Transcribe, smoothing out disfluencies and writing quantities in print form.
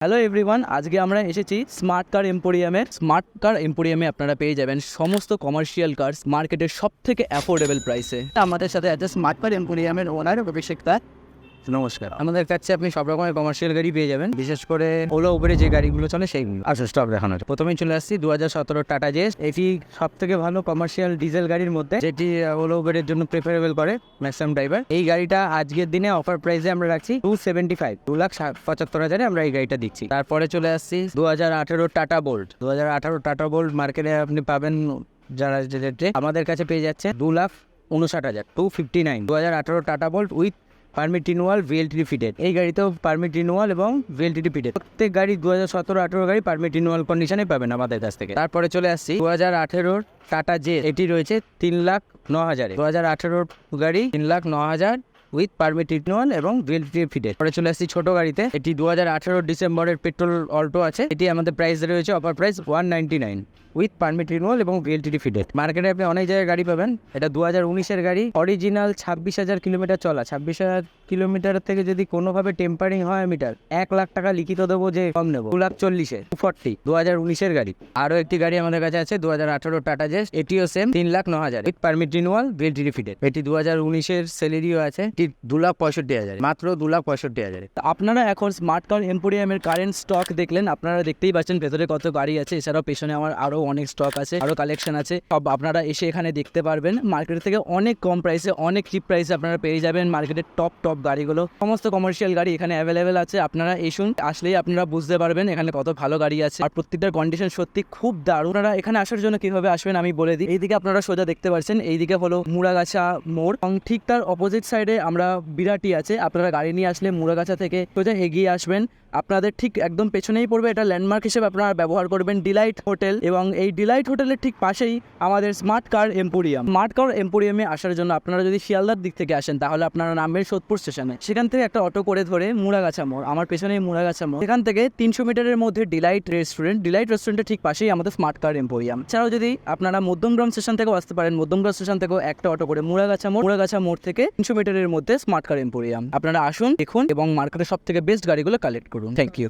Hello everyone, আজকে আমরা এসেছি স্মার্ট কার এম্পোরিয়ামে আপনারা পেয়ে যাবেন সমস্ত কমার্শিয়াল কার্স মার্কেটের সব থেকে অ্যাফোর্ডেবল প্রাইসে। আমাদের সাথে আছে স্মার্ট কার এম্পোরিয়ামের ওনার অভিষেক দা। নমস্কার। আমাদের কাছে আপনি সব রকমের কমার্শিয়াল গাড়ি পেয়ে যাবেন, বিশেষ করে ওলা উবেরে যে গাড়িগুলো চলে সেইগুলো। আচ্ছা, স্টক দেখানো আছে। প্রথমেই চলে আসছি 2017 টাটা জেস। এটি সব থেকে ভালো কমার্শিয়াল ডিজেল গাড়ির মধ্যে, যেটি ওলা উবেরের জন্য প্রেফারেবল করে ম্যাক্সিমাম ড্রাইভার। এই গাড়িটা আজকের দিনে অফার প্রাইসে আমরা রাখছি 2,75,00,000 আমরা এই গাড়িটা দিচ্ছি। তারপরে চলে আসছি 2018 টাটা বোল্ট। 2018 টাটা বোল্ট মার্কেটে আপনি পাবেন যারা আমাদের কাছে পেয়ে যাচ্ছে 2,59,000, 259। 2018 Tata Bolt with permit renewal, VLTD fitted. এই গাড়িতেও পারমিট রিনুয়াল এবং ভিএলটিডি ফিটেড। প্রত্যেক গাড়ি 2017-18 গাড়ি পারমিট রিনুয়াল কন্ডিশনে পাবেন আমাদের কাছ থেকে। তারপরে চলে আসছি 2018 টাটা জেস। এটি রয়েছে 3,09,000। 2018 গাড়ি 3,09,000 উইথ পারমিট রিনুয়াল এবং ভিএলটিডি ফিটেড। পরে চলে আসছি ছোট গাড়িতে। এটি 2018 ডিসেম্বরের পেট্রোল অল্টো আছে। এটি আমাদের প্রাইস রয়েছে offer price 199 with permit renewal এবং ভিএলটিডি ফিটেড। মার্কেটে আপনি অনেক জায়গায় গাড়ি পাবেন। এটা 2019-এর গাড়ি, অরিজিনাল 26,000 কিলোমিটার চলা। 26,000 কিলোমিটার থেকে যদি কোনোভাবে টেম্পারিং হয় মিটার, 1,00,000 টাকা লিখিত দেবো যে কম নেবো। 2,40,000, 240, 2019-এর গাড়ি। আরও একটি গাড়ি আমাদের কাছে আছে 2018 টাটা জেস। এটিও same 3,09,000 with permit renewal, VLTD fitted. এটি 2019-এর সেলেরিও আছে। এটি 2,65,000, মাত্র 2,65,000। আপনারা এখন স্মার্ট কার এম্পোরিয়ামের কারেন্ট স্টক দেখলেন। আপনারা দেখতেই পাচ্ছেন ভেতরে কত গাড়ি আছে। এছাড়াও পেছনে আমার আরো অনেক স্টক আছে, আরো কালেকশন আছে। সব আপনারা এসে এখানে দেখতে পারবেন। মার্কেট থেকে অনেক কম প্রাইসে, অনেক চিপ প্রাইসে আপনারা পেয়ে যাবেন মার্কেটের টপ গাড়িগুলো। সমস্ত কমার্শিয়াল গাড়ি এখানে অ্যাভেলেবেল আছে। আপনারা এসুন, আসলেই আপনারা বুঝতে পারবেন এখানে কত ভালো গাড়ি আছে। আর প্রত্যেকটার কন্ডিশন সত্যি খুব দারুণ। আপনারা এখানে আসার জন্য কিভাবে আসবেন আমি বলে দিই। এইদিকে আপনারা সোজা দেখতে পাচ্ছেন, এইদিকে হলো মুড়াগাছা মোড় এবং ঠিক তার অপোজিট সাইডে আমরা বিরাটি আছে। আপনারা গাড়ি নিয়ে আসলে মুড়াগাছা থেকে সোজা এগিয়ে আসবেন। আপনাদের ঠিক একদম পেছনেই পড়বে, এটা ল্যান্ডমার্ক হিসেবে আপনারা ব্যবহার করবেন ডিলাইট হোটেল। এবং এই ডিলাইট হোটেলের ঠিক পাশেই আমাদের স্মার্ট কার এম্পোরিয়াম। স্মার্ট কার এম্পোরিয়ামে আসার জন্য আপনারা যদি শিয়ালদার দিক থেকে আসেন, তাহলে আপনারা নামবেন সোদপুর স্টেশনে। সেখান থেকে একটা অটো করে ধরে মুড়াগাছা মোড়, আমার পেছনেই মুড়াগাছা মোড়, সেখান থেকে 300 মিটারের মধ্যে ডিলাইট রেস্টুরেন্টের ঠিক পাশেই আমাদের স্মার্ট কার এম্পোরিয়াম। এছাড়াও যদি আপনারা মধ্যমগ্রাম স্টেশন থেকেও আসতে পারেন, মধ্যমগ্রাম স্টেশন থেকেও একটা অটো করে মুড়াগাছা মোড় থেকে 300 মিটারের মধ্যে স্মার্ট কার এম্পোরিয়াম। আপনারা আসুন, দেখুন এবং মার্কেটের সব থেকে বেস্ট গাড়িগুলো কালেক্ট করুন। Thank you.